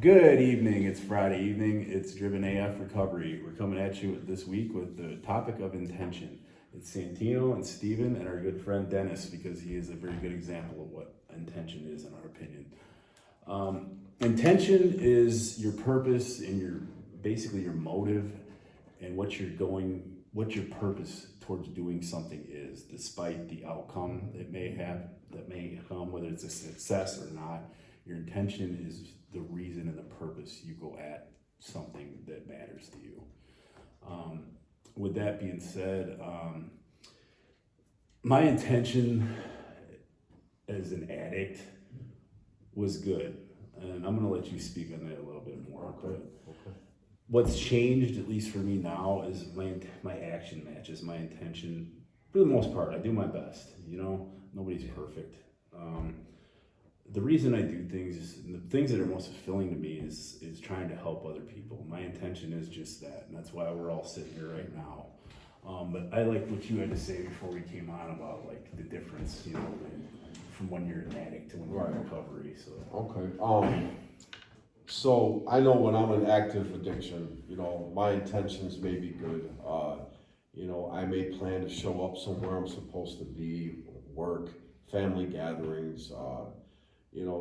Good evening. It's Friday evening. It's Driven AF Recovery. We're coming at you this week with the topic of intention. It's Santino and Steven and our good friend Dennis, because he is a very good example of what intention is, in our opinion. Intention is your purpose and basically your motive, and what your purpose towards doing something is, despite the outcome that may come, whether it's a success or not. Your intention is the reason and the purpose you go at something that matters to you. With that being said, my intention as an addict was good, and I'm going to let you speak on that a little bit more. Okay. What's changed, at least for me now, is my action matches my intention. For the most part, I do my best. Nobody's perfect. The reason I do things is, the things that are most fulfilling to me is trying to help other people. My intention is just that, and that's why we're all sitting here right now. But I like what you had to say before we came on about like the difference, from when you're an addict to when you're in recovery. So Okay. So I know when I'm in active addiction, my intentions may be good. I may plan to show up somewhere I'm supposed to be, work, family gatherings,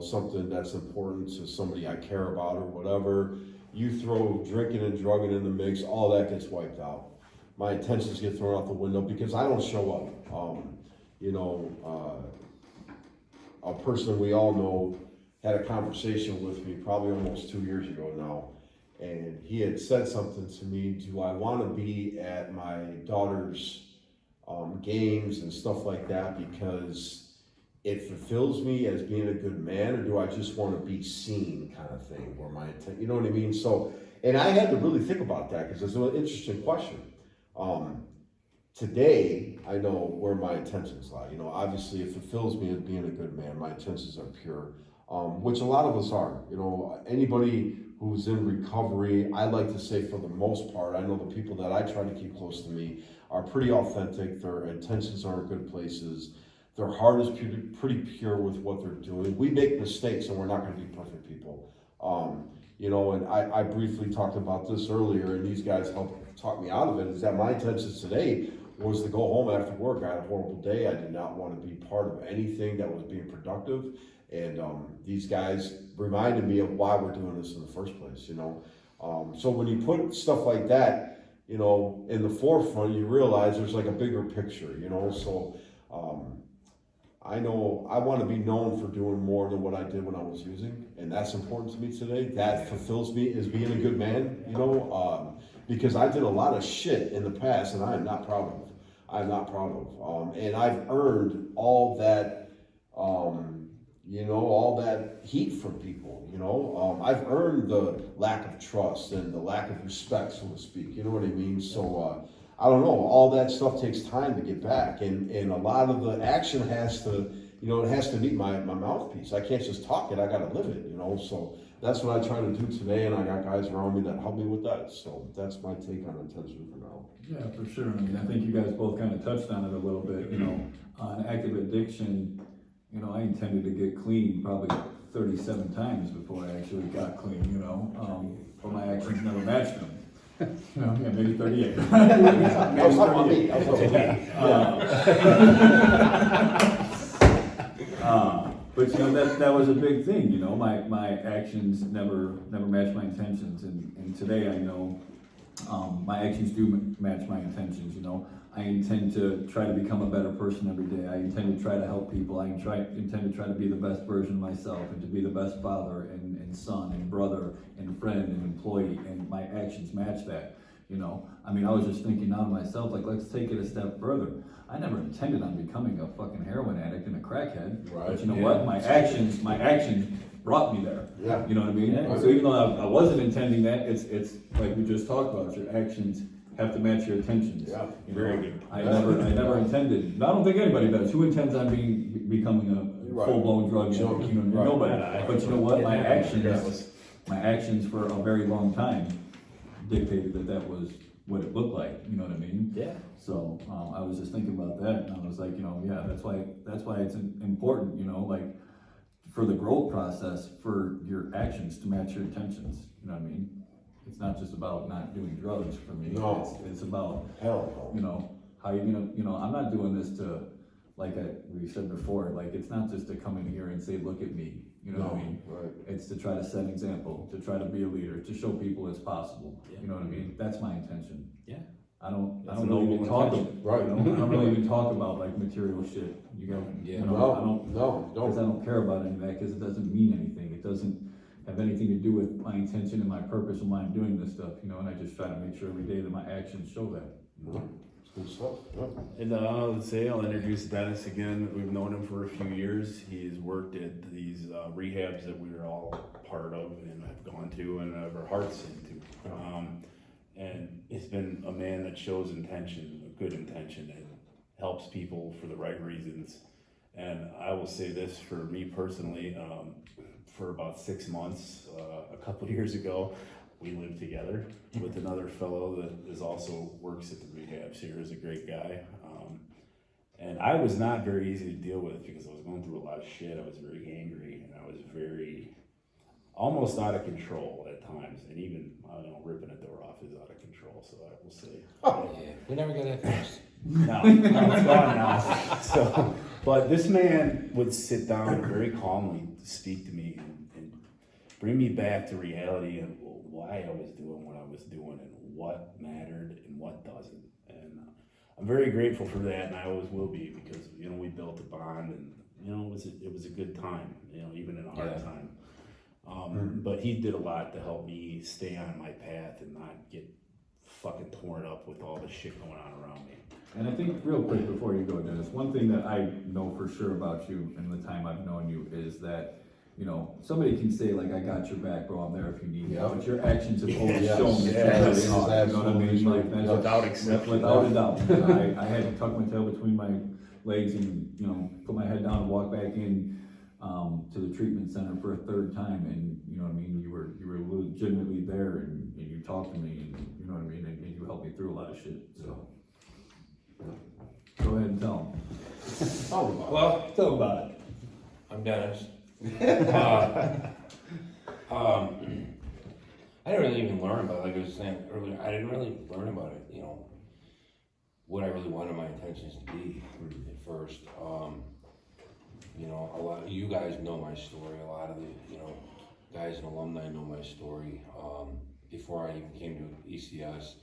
something that's important to somebody I care about or whatever. You throw drinking and drugging in the mix, all that gets wiped out. My intentions get thrown out the window because I don't show up. A person we all know had a conversation with me probably almost 2 years ago now, and he had said something to me: do I want to be at my daughter's games and stuff like that because it fulfills me as being a good man, or do I just want to be seen, kind of thing, where my intent, you know what I mean? So, and I had to really think about that because it's an interesting question. Today, I know where my intentions lie. Obviously it fulfills me as being a good man. My intentions are pure, which a lot of us are. Anybody who's in recovery, I like to say for the most part, I know the people that I try to keep close to me are pretty authentic. Their intentions are in good places. Their heart is pretty pure with what they're doing. We make mistakes, and we're not going to be perfect people. And I briefly talked about this earlier, and these guys helped talk me out of it, is that my intentions today was to go home after work. I had a horrible day. I did not want to be part of anything that was being productive. And these guys reminded me of why we're doing this in the first place, So when you put stuff like that, in the forefront, you realize there's like a bigger picture, So I know I want to be known for doing more than what I did when I was using, and that's important to me today. That fulfills me as being a good man, because I did a lot of shit in the past, and I am not proud of. And I've earned all that, all that heat from people. I've earned the lack of trust and the lack of respect, so to speak. You know what I mean? So. I don't know, all that stuff takes time to get back, and a lot of the action has to, it has to meet my mouthpiece. I can't just talk it, I gotta live it, so that's what I try to do today, and I got guys around me that help me with that, so that's my take on intention for now. Yeah, for sure. I think you guys both kind of touched on it a little bit, on active addiction. I intended to get clean probably 37 times before I actually got clean, but my actions never matched them. Maybe 38. I was talking about me. But that was a big thing. My actions never matched my intentions, and today I know my actions do match my intentions. I intend to try to become a better person every day. I intend to try to help people. I intend to try to be the best version of myself, and to be the best father and son and brother and friend and employee, and my actions match that. I was just thinking now to myself, like, let's take it a step further. I never intended on becoming a fucking heroin addict and a crackhead. Right. But you know what? My actions brought me there. Yeah. You know what I mean? Yeah. So even though I wasn't intending that, it's like we just talked about, your actions have to match your intentions. Yeah. very good. I never intended. I don't think anybody does. Who intends on becoming a full-blown drug addict? Nobody. But you know what? My actions for a very long time dictated that was what it looked like. You know what I mean? Yeah. So I was just thinking about that, and I was like, that's why it's important. for the growth process, for your actions to match your intentions, you know what I mean? It's not just about not doing drugs for me, No. it's about, Hell you know, how you gonna, you know, I'm not doing this to, like we said before, like, it's not just to come in here and say, look at me, you know what I mean? Right. It's to try to set an example, to try to be a leader, to show people it's possible, you know what I mean? That's my intention. Yeah. I don't That's a really even noble talk, intention. Right. you know, I don't really even talk about like material shit, you know, Yeah. you know, I don't, No, because I don't care about any of that, because it doesn't mean anything, it doesn't have anything to do with my intention and my purpose and why I'm doing this stuff, you know, and I just try to make sure every day that my actions show that. It's good stuff, yeah. And let's say I'll introduce Dennis again. We've known him for a few years. He's worked at these rehabs that we were all part of and have gone to and have our hearts into. And he's been a man that shows intention, a good intention, and helps people for the right reasons. And I will say this for me personally, for about 6 months, a couple of years ago, we lived together with another fellow that is also works at the rehabs here, is a great guy. And I was not very easy to deal with because I was going through a lot of shit. I was very angry and I was very, almost out of control at times. And even, I don't know, ripping a door off is out of control, so I will say. Yeah, we never got that fast. No, it's gone now. So, but this man would sit down very calmly to speak to me and bring me back to reality and why I was doing what I was doing and what mattered and what doesn't. And I'm very grateful for that, and I always will be, because you know we built a bond, and you know it was a good time, you know, even in a hard time. But he did a lot to help me stay on my path and not get fucking torn up with all the shit going on around me. And I think real quick before you go, Dennis, one thing that I know for sure about you and the time I've known you is that, you know, somebody can say like, I got your back, bro, I'm there if you need me, Yeah. but your actions have always Yes, shown that yes, you really are, you know what I mean? absolutely Like, true. that's Without exception. Without a doubt. I had to tuck my tail between my legs and, you know, put my head down and walk back in to the treatment center for a third time, and you know what I mean, you were legitimately there, and you talked to me, and you know what I mean, and you helped me through a lot of shit, so. Go ahead and tell them. Tell me about it. Well, Tell them about it. I'm Dennis. I didn't really even learn about it, like I was saying earlier, I didn't really learn about it, you know, what I really wanted my intentions to be at first. You know, a lot of you guys know my story, a lot of the, you know, guys and alumni know my story. Before I even came to ECS,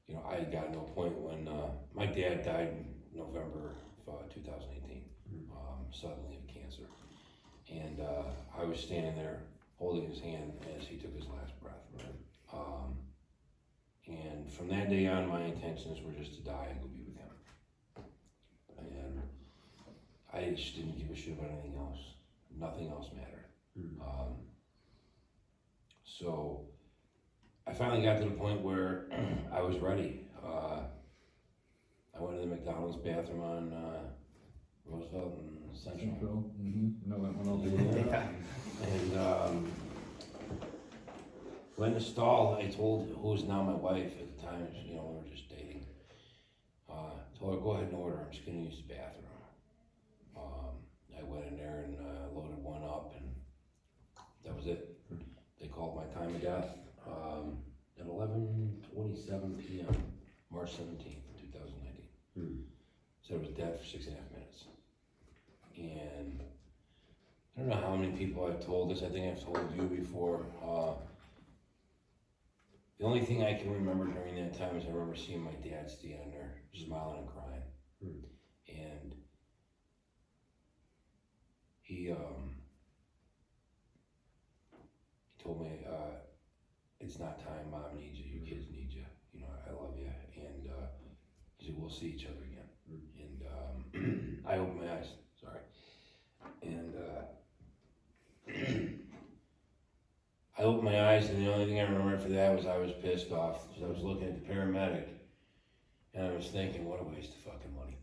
you know, I had gotten to a point when my dad died in November of 2018, suddenly of cancer. And I was standing there holding his hand as he took his last breath. And from that day on, my intentions were just to die and go be with him. And I just didn't give a shit about anything else. Nothing else mattered. So I finally got to the point where I was ready. I went to the McDonald's bathroom on Roosevelt and Central. No, that one over there. And went in the stall. I told who was now my wife at the time, you know, we were just dating. Told her, go ahead and order. I'm just gonna use the bathroom. I went in there and loaded one up, and that was it. They called my time of death at 11:27 p.m. March 17th, 2019. So I was dead for 6.5 minutes. And I don't know how many people I've told this. I think I've told you before. The only thing I can remember during that time is I remember seeing my dad standing there, smiling and crying. And he told me, it's not time, Mom needs you, your kids need you, you know, I love you. And he said, we'll see each other again. And I opened my eyes, sorry. And I opened my eyes, and the only thing I remember for that was I was pissed off, because I was looking at the paramedic, and I was thinking, what a waste of fucking money.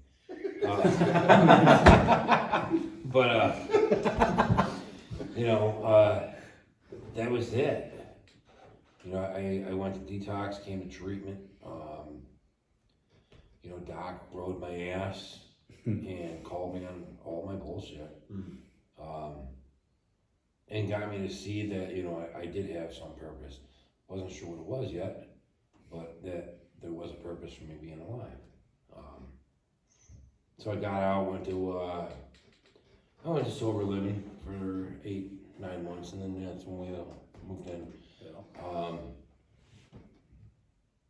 You know, that was it. You know, I went to detox, came to treatment. You know, Doc rode my ass and called me on all my bullshit. and got me to see that, you know, I did have some purpose. Wasn't sure what it was yet, but that there was a purpose for me being alive. So I got out, I went to sober living for 8-9 months, and then that's when we moved in.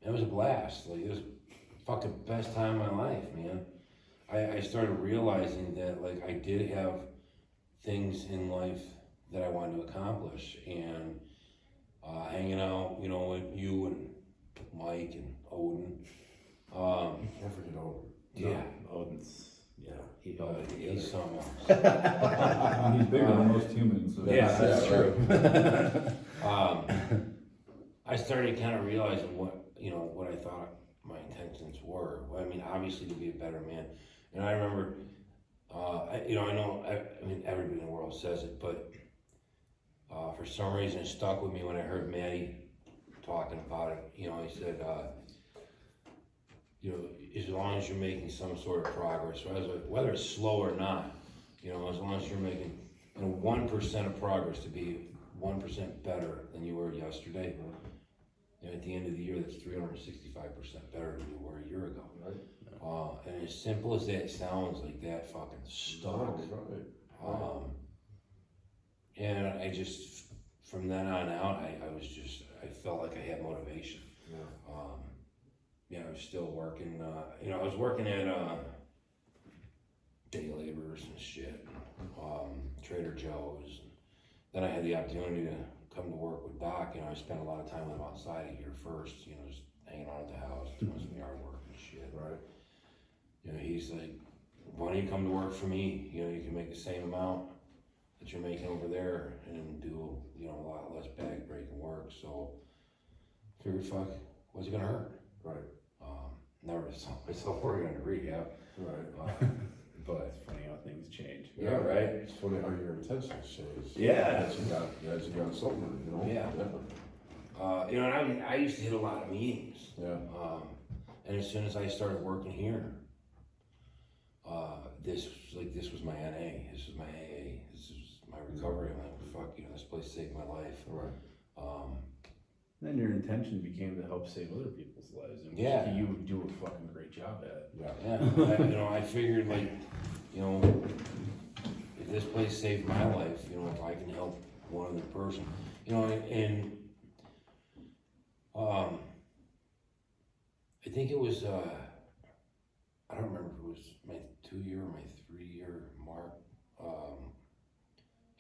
It was a blast. Like, it was fucking best time of my life, man. I started realizing that, like, I did have things in life that I wanted to accomplish, and hanging out, you know, with you and Mike and Odin. Can't forget Odin. Yeah. Odin's, yeah, he He's something else. He's bigger than most humans. So Yeah, that's true. I started kind of realizing what I thought my intentions were. I mean, obviously to be a better man. And I remember, I mean, everybody in the world says it, but for some reason it stuck with me when I heard Maddie talking about it. You know, he said, you know, as long as you're making some sort of progress, whether it's slow or not, you know, as long as you're making 1% of progress to be 1% better than you were yesterday, you know, at the end of the year, that's 365% better than you were a year ago. Right. And as simple as that sounds, like that fucking stuck. Right. And I just, from then on out, I felt like I had motivation. Yeah. You know, I was still working, I was working at day laborers and shit, Trader Joe's. Then I had the opportunity to come to work with Doc. You know, I spent a lot of time with him outside of here first, you know, just hanging out at the house, doing some yard work and shit. Right. You know, he's like, why don't you come to work for me? You know, you can make the same amount that you're making over there and do, you know, a lot less bag breaking work. So, figured, fuck, what's it gonna hurt? Right. Never saw myself working in rehab. Right. But it's funny how things change. Yeah, right. It's funny how your intentions change. Yeah. As you got sober, you know? Yeah. You know, and I used to hit a lot of meetings. Yeah. And as soon as I started working here, this was my NA, this was my AA, this was my recovery. I'm like, fuck, you know, this place saved my life. Right. Then your intention became to help save other people's lives. And Yeah. you do a fucking great job at. Yeah. Yeah, I figured, like, you know, if this place saved my life, you know, if I can help one other person, you know, and I think it was, I don't remember if it was my 2-year or my 3-year mark.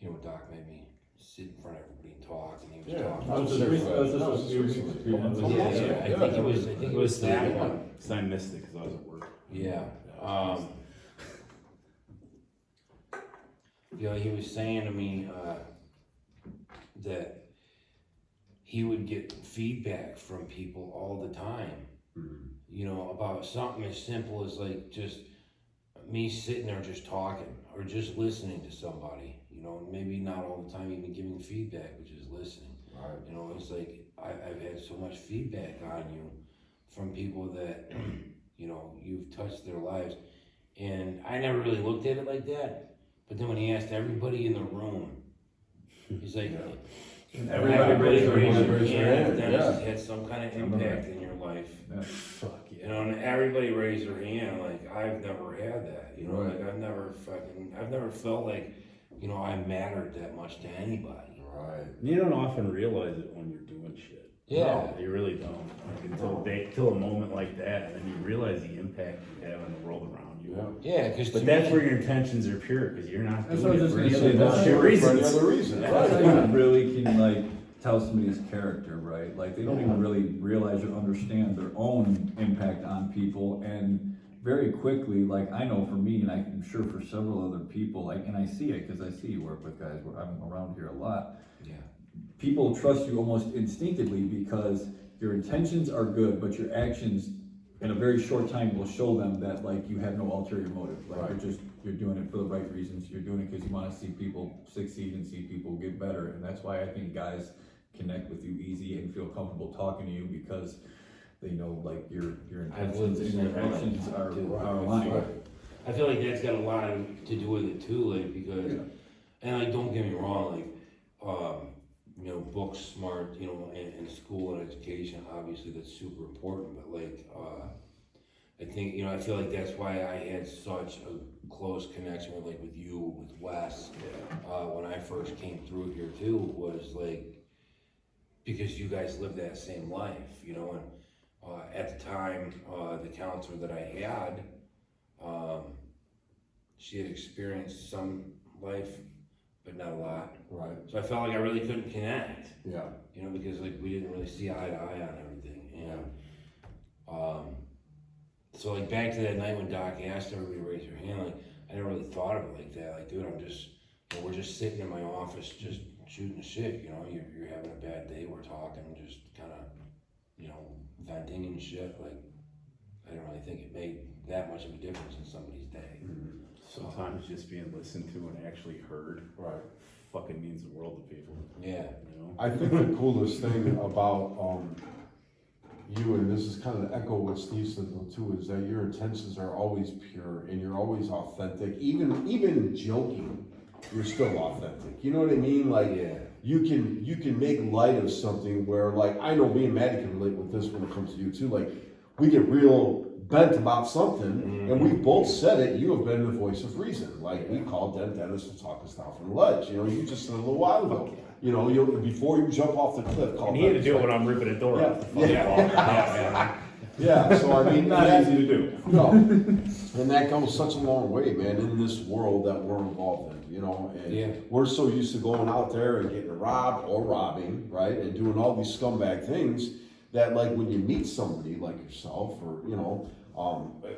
You know, Doc made me sit in front of everybody and talk, and he was talking. I think it was that one. Because I missed it because I was at work. Yeah. You know, he was saying to me that he would get feedback from people all the time, you know, about something as simple as like just me sitting there just talking or just listening to somebody, you know, maybe not all the time even giving feedback, but just listening. Right. You know, it's like I've had so much feedback on you from people that, you know, you've touched their lives. And I never really looked at it like that. But then when he asked everybody in the room, he's like, Everybody raised their hand. if Dennis has had some kind of impact in your life. Yeah. Fuck yeah. You know, and everybody raised their hand. Like, I've never had that. You know, Right. like I've never felt like, you know, I mattered that much to anybody. Right. You don't often realize it when you're doing shit. Yeah. No, you really don't. Like, until a moment like that, and then you realize the impact you have on the world around you. Yeah. Yeah, because But that's where your intentions are pure, because you're not That's doing what I it was for just any gonna other say, bullshit For any reasons. other reason. That's Right. how you really can like tell somebody's character, right? Like they don't even really realize or understand their own impact on people, and very quickly, like I know for me, and I'm sure for several other people, like, and I see it because I see you work with guys where I'm around here a lot. Yeah. People trust you almost instinctively because your intentions are good, but your actions in a very short time will show them that like you have no ulterior motive. Like Right. you're doing it for the right reasons. You're doing it because you want to see people succeed and see people get better. And that's why I think guys connect with you easy and feel comfortable talking to you because they know like your I've lived intentions the and same your life, actions are too. aligned. Right. I feel like that's got a lot to do with it too, like, because, and like, don't get me wrong, like, you know, book smart, you know, and school and education, obviously that's super important, but like, I think, you know, I feel like that's why I had such a close connection with, like, with you, with Wes, when I first came through here too, was like, because you guys lived that same life, you know, and, at the time, the counselor that I had, she had experienced some life, but not a lot. Right. So I felt like I really couldn't connect, Yeah. you know, because like we didn't really see eye to eye on everything. And so like back to that night when Doc asked everybody to raise their hand, like I never really thought of it like that. Like, dude, I'm just, you know, we're just sitting in my office, just shooting the shit. You know, you're having a bad day. We're talking, just kind of, you know, venting and shit. Like, I don't really think it made that much of a difference in somebody's day. Sometimes just being listened to and actually heard Right. fucking means the world to people. Yeah. You know? I think the coolest thing about you, and this is kind of the echo what Steve said though too, is that your intentions are always pure and you're always authentic. Even joking, you're still authentic. You know what I mean? Like Yeah. you can make light of something where, like, I know me and Maddie can relate with this when it comes to you too. Like we get real bent about something, and we both said it. You have been the voice of reason. Like we called Dennis to talk us down from the ledge. You know, you just said a little while ago. You know, before you jump off the cliff, call And he had to Dennis, do it like, when I'm ripping a door Yeah. off the fucking Yeah. wall. Yeah, so I mean, Not that- easy to do. No, and that goes such a long way, man, in this world that we're involved in, you know, and Yeah. we're so used to going out there and getting robbed or robbing, right, and doing all these scumbag things that, like, when you meet somebody like yourself, or, you know,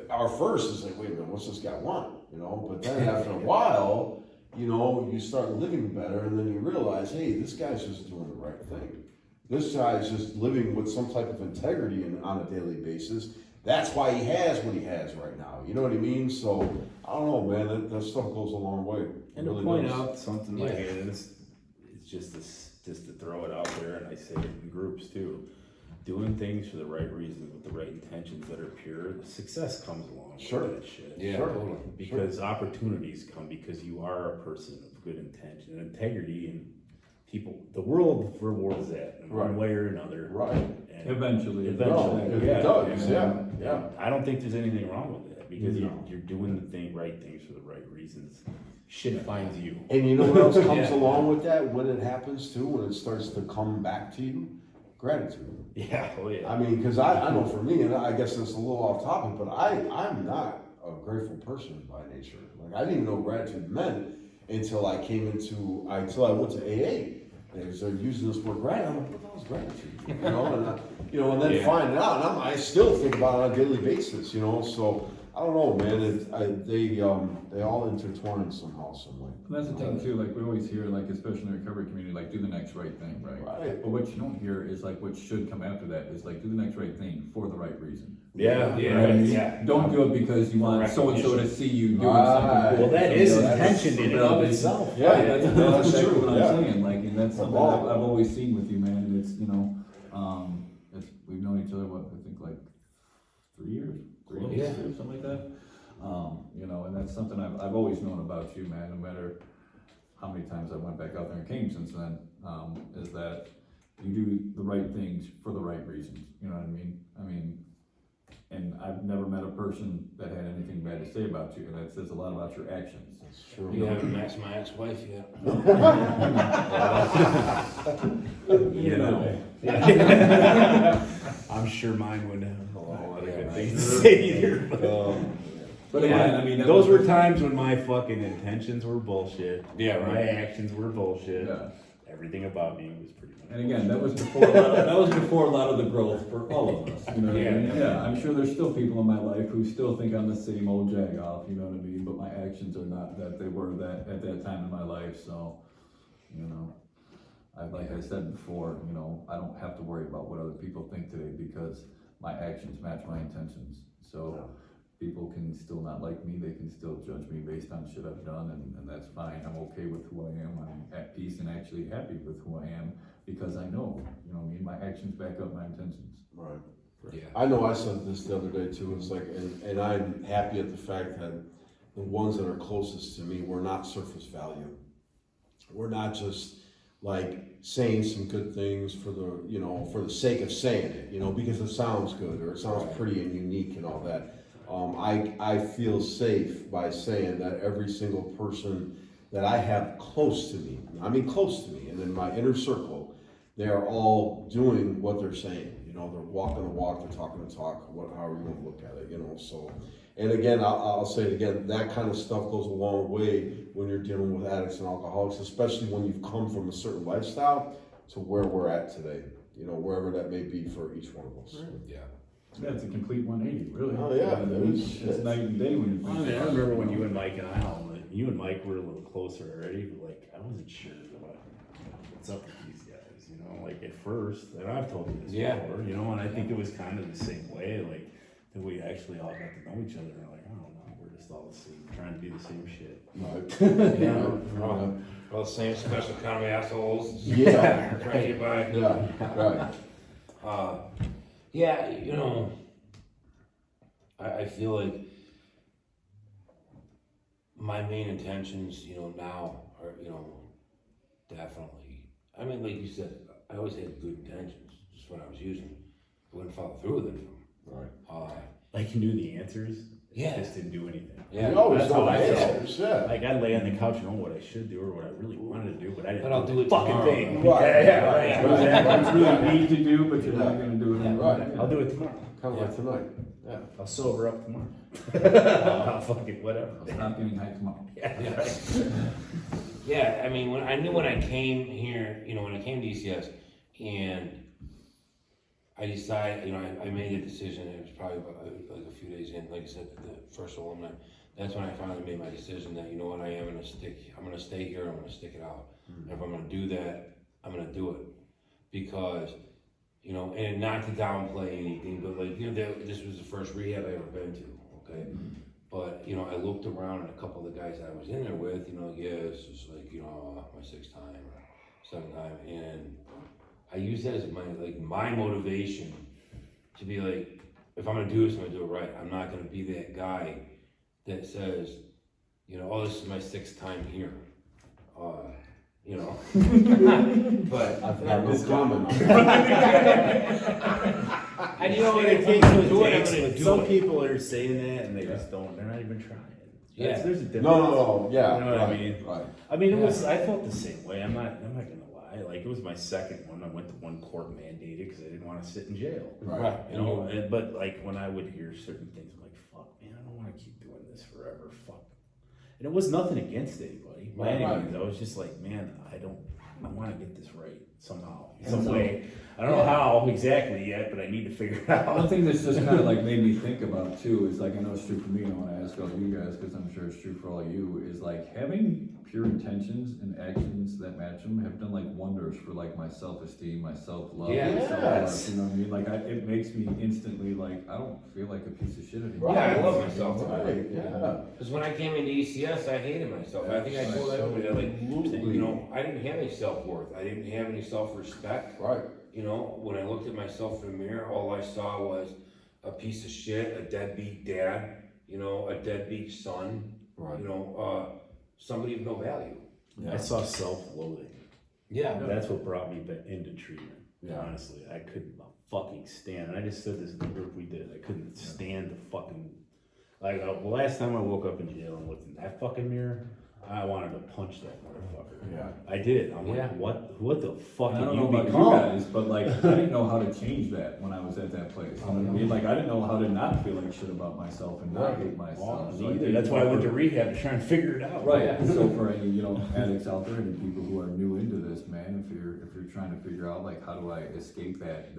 our first is like, wait a minute, what's this guy want, you know, but then after a while, you know, you start living better, and then you realize, hey, this guy's just doing the right thing. This guy's just living with some type of integrity on a daily basis. That's why he has what he has right now. You know what I mean? So, I don't know, man, that stuff goes a long way. It And to really point does. out something like Yeah. this, it's just to throw it out there, and I say it in groups too. Doing things for the right reasons with the right intentions that are pure, the success comes along Sure. with that shit. Yeah, Sure. totally. Because opportunities come because you are a person of good intention and integrity, and people, the world rewards that in one Right. way or another. Right. And Eventually. Eventually, No, it yeah. does, yeah, yeah. I don't think there's anything wrong with that because No. you're doing the right things for the right reasons. Shit finds you. And you know what else comes Yeah. along with that when it happens too, when it starts to come back to you? Gratitude. Yeah, oh yeah. I mean, because I know for me, and I guess it's a little off topic, but I'm not a grateful person by nature. Like I didn't even know what gratitude meant until I went to AA. They started using this word gratitude. I'm like, what the hell is gratitude? You know, and then Yeah. find out, and I still think about it on a daily basis. You know, so I don't know, man. They all intertwine somehow, some way. And that's the thing too, like we always hear, like especially in the recovery community, like do the next right thing, right? Right. But what you don't hear is like what should come after that is like do the next right thing for the right reason. Yeah, Yeah, Right? yeah. Don't do it because you want so and so to see you doing something. Well, that is You know, that's- intention in and of itself. Yeah, Right, that's, no, that's exactly true, what yeah. I'm saying, like, and that's something Wow. I've always seen with you, man, and it's, you know, we've known each other, what, I think like 3 years? Yeah. Something like that. You know, and that's something I've always known about you, man, no matter how many times I went back out there and came since then, is that you do the right things for the right reasons, you know what I mean? And I've never met a person that had anything bad to say about you, and that says a lot about your actions. That's true. You haven't met my ex-wife yet. You know. I'm sure mine would have a lot of Yeah, good right. things to say here. But again, I mean, that those was were times when my fucking intentions were bullshit. Yeah, My right. actions were bullshit. Yeah. Everything about me was pretty much. And again, that was before a lot of the growth for all of us. You know what I mean? Yeah. Yeah, I'm sure there's still people in my life who still think I'm the same old jagoff. You know what I mean? But my actions are not that they were that at that time in my life. So, you know, like I said before, you know, I don't have to worry about what other people think today because my actions match my intentions. So. People can still not like me, they can still judge me based on shit I've done, and that's fine. I'm okay with who I am, I'm at peace and actually happy with who I am, because I know, you know what I mean, my actions back up my intentions. Right. Yeah. I know I said this the other day too, it's like, and I'm happy at the fact that the ones that are closest to me, we're not surface value. We're not just like saying some good things for the, you know, for the sake of saying it, you know, because it sounds good or it sounds pretty and unique and all that. I feel safe by saying that every single person that I have close to me, I mean close to me, and in my inner circle, they are all doing what they're saying. You know, they're walking the walk, they're talking the talk, however you want to look at it, you know, so. And again, I'll say it again, that kind of stuff goes a long way when you're dealing with addicts and alcoholics, especially when you've come from a certain lifestyle to where we're at today, you know, wherever that may be for each one of us. Yeah. Yeah, it's a complete 180, really. Oh, yeah, I mean, it's night and day when you I think mean, I about it. remember when you and Mike and you and Mike were a little closer already, but like, I wasn't sure what's up with these guys, you know, like at first, and I've told you this Yeah. before, you know, and I think it was kind of the same way, like, that we actually all got to know each other, and like, I don't know, we're just all the same, trying to do the same shit. Right. Yeah, all the same special economy assholes. Yeah. Trying to get by. Yeah, right. Yeah, you know, I feel like my main intentions, you know, now are, you know, definitely, I mean, like you said, I always had good intentions, just when I was using it. I wouldn't follow through with it. Right. Like, you knew the answers, Yeah. just didn't do anything. Yeah. You always That's know how I the felt. answers, yeah. Like, I'd lay on the couch and know what I should do or what I really wanted to do, but I didn't But I'll do it fucking tomorrow, thing. though. Right, Yeah, right, right. right. Exactly. What you really need to do, but you're not gonna do it. Yeah. Right. I'll do it tomorrow. Kind of like tonight. Yeah. I'll sober up tomorrow. I'll fucking whatever. Stop getting high tomorrow. Yeah, right. Yeah, I mean, when I came here, you know, when I came to ECS, and I decided, you know, I made a decision, it was probably about, like a few days in, like I said, the first alumni, that's when I finally made my decision that, you know what, I'm gonna stay here, I'm gonna stick it out. And if I'm gonna do that, I'm gonna do it. Because, you know, and not to downplay anything, but like, you know, this was the first rehab I ever been to, okay? But, you know, I looked around and a couple of the guys that I was in there with, you know, it's just like, you know, my 6th time or 7th time, and I use that as my motivation to be like, if I'm gonna do this, I'm gonna do it right. I'm not gonna be that guy that says, you know, oh, this is my 6th time here. You know, but I've had no comment on that. I know what it it takes what it do it, I'm takes, gonna but do some it. people are saying that and they just don't, they're not even trying. Yeah. There's a difference. No, yeah. You know what I right, mean? Right. I mean, I felt the same way. I'm not gonna lie. Like, it was my second one. I went to one court mandated because I didn't want to sit in jail. Right. You know, but like when I would hear certain things, I'm like, fuck, man, I don't want to keep doing this forever. Fuck. And it was nothing against anybody by any Right. means. I was just like, man, I want to get this right somehow, some way. I don't know how exactly yet, but I need to figure it out. One thing that's just kind of like made me think about too is like, I know it's true for me, and I want to ask all of you guys, because I'm sure it's true for all of you, is like having pure intentions and actions that match them have done like wonders for like my self-esteem, my self-love, Yeah. my Yes. self-worth, you know what I mean? Like it makes me instantly like, I don't feel like a piece of shit anymore. Yeah, I love myself. Right, yeah. Because when I came into ECS, I hated myself. I think I told everybody that, like, you know, I didn't have any self-worth. I didn't have any self-respect. Right. You know, when I looked at myself in the mirror, all I saw was a piece of shit, a deadbeat dad, you know, a deadbeat son, Right. you know, somebody of no value. I saw self-loathing. Yeah. That's what brought me into treatment. Yeah. Honestly, I couldn't fucking stand. And I just said this in the group we did. I couldn't stand the fucking. Like the last time I woke up in jail and looked in that fucking mirror, I wanted to punch that motherfucker. Yeah. I did. I'm Yeah. like, what the fuck And I did don't you know about become? you guys, but like, I didn't know how to change that when I was at that place. You know what I mean? Like, I didn't know how to not feel like shit about myself and not hate myself. So I Neither. think That's why I went to for- rehab to try and figure it out. Right. So for any, you know, addicts out there, any people who are new into this, man, if you're trying to figure out like how do I escape that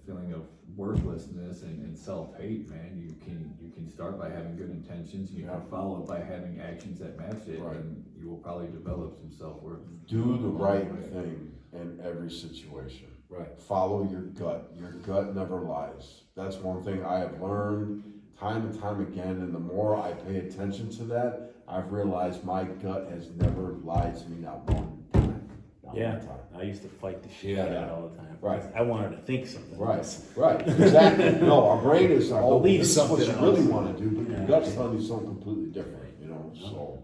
feeling of worthlessness and self-hate, man, you can start by having good intentions. You can follow it by having actions that match it, Right. and you will probably develop some self-worth. Do the right thing in every situation. Right. Follow your gut. Your gut never lies. That's one thing I have learned time and time again, and the more I pay attention to that, I've realized my gut has never lied to me, not one time. Not Yeah. one time. I used to fight the shit Yeah. out of it all the time. Right. I wanted to think something. Right, else. right, exactly. No, our brain is, oh, Believe this is what you something really else. want to do, but your Yeah. gut's telling you something completely different, you know, so.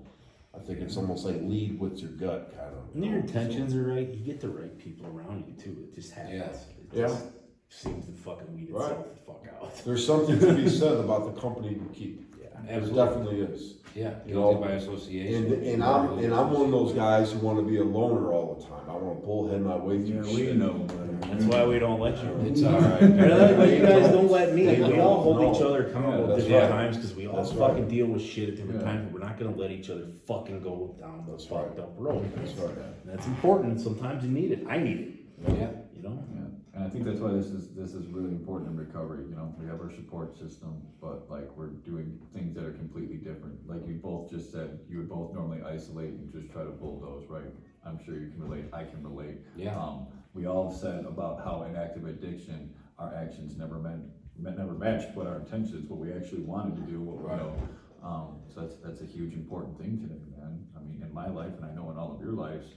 I think it's almost like lead with your gut, kind of. When your intentions are right, you get the right people around you too. It just happens. Yeah. It just seems to fucking weed itself Right. the fuck out. There's something to be said about the company you keep. Yeah. There Absolutely. definitely is. Yeah, You guilty know, by association. And I'm one of those guys who want to be a loner all the time. I want to bullhead my way Yeah, through we shit. know, but. That's why we don't let you. It's all right. But you guys don't let me. They We all hold don't. each other accountable Yeah, at that's different right. times because we all That's fucking right. deal with shit at different Yeah. times. But we're not gonna let each other fucking go down the That's fucked right. up road. That's right. And that's important. Sometimes you need it. I need it. Yeah, You know. Yeah, and I think that's why this is really important in recovery, you know, we have our support system, but like we're doing things that are completely different. Like you both just said, you would both normally isolate and just try to bulldoze, right? I'm sure you can relate, I can relate. yeah, We all said about how in active addiction, our actions never matched what our intentions, what we actually wanted to do, what we Right. know. So that's a huge important thing today, man. I mean, in my life, and I know in all of your lives,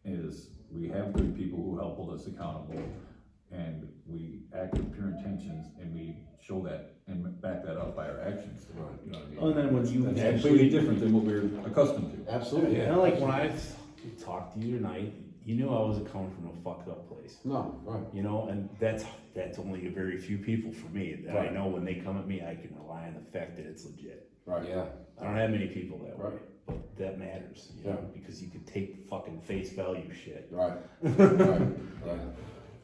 is we have good people who help hold us accountable, and we act with pure intentions, and we show that and back that up by our actions. Right. You know what I mean? Oh, and then when you That's actually- completely different than what we're accustomed to. Absolutely. And like when I talked to you tonight, you knew I wasn't coming from a fucked up place. No, right. You know, and that's only a very few people for me. That I Right. know when they come at me, I can rely on the fact that it's legit. Right. yeah, I don't have many people that way, Right. but that matters, you know, because you can take fucking face value shit. Right. Right. yeah.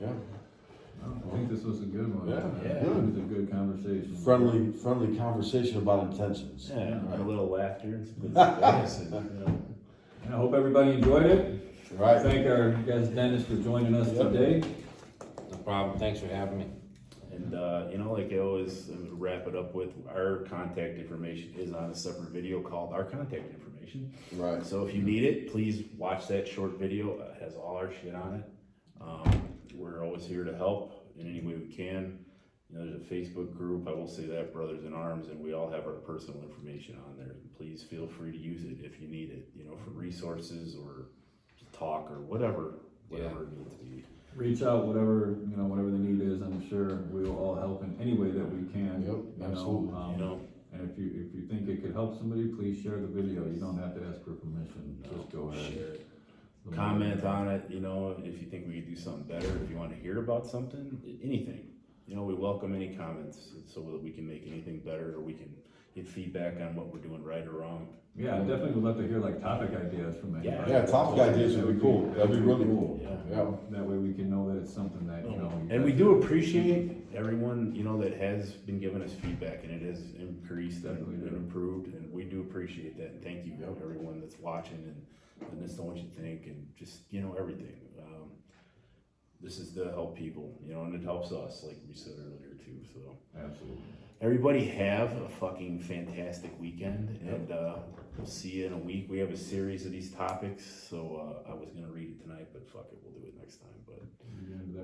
Yeah. I think this was a good one. Yeah. Yeah. It was a good conversation. Friendly conversation about intentions. Yeah, Right. a little laughter and some good advice, and, you know. And I hope everybody enjoyed it. Right. Thank our guest Dennis for joining us Yep. today. No problem, thanks for having me. And, you know, like I always wrap it up with, our contact information is on a separate video called Our Contact Information. Right. So if you need it, please watch that short video. It has all our shit on it. We're always here to help in any way we can. You know, there's a Facebook group, I will say that, Brothers in Arms, and we all have our personal information on there. Please feel free to use it if you need it, you know, for resources or to talk or whatever it needs to be. Reach out, whatever the need is. I'm sure we will all help in any way that we can. Yep, you know, absolutely. You know, And if you think it could help somebody, please share the video. You don't have to ask for permission. Just go ahead. share it. Comment on it, you know, if you think we could do something better, if you want to hear about something, anything. You know, we welcome any comments so that we can make anything better or we can get feedback on what we're doing right or wrong. Yeah, I definitely would love to hear like topic ideas from anybody. Yeah, topic ideas would be cool. That'd be really cool. Yeah. Yeah. That way we can know that it's something that, you know. And we do appreciate everyone, you know, that has been giving us feedback and it has increased and Definitely do. improved, and we do appreciate that. And thank you to everyone that's watching and letting us know what you think and just, you know, everything. This is to help people, you know, and it helps us, like we said earlier too, so. Absolutely. Everybody have a fucking fantastic weekend, and we'll see you in a week. We have a series of these topics, so I was gonna read it tonight, but fuck it, we'll do it next time. But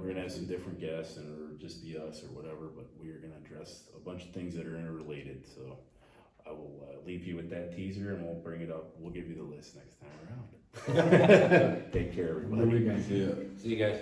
we're gonna have some different guests, and or just be us or whatever. But we are gonna address a bunch of things that are interrelated. So I will leave you with that teaser, and we'll bring it up. We'll give you the list next time around. Take care, everybody. Good weekend. Yeah. See you guys.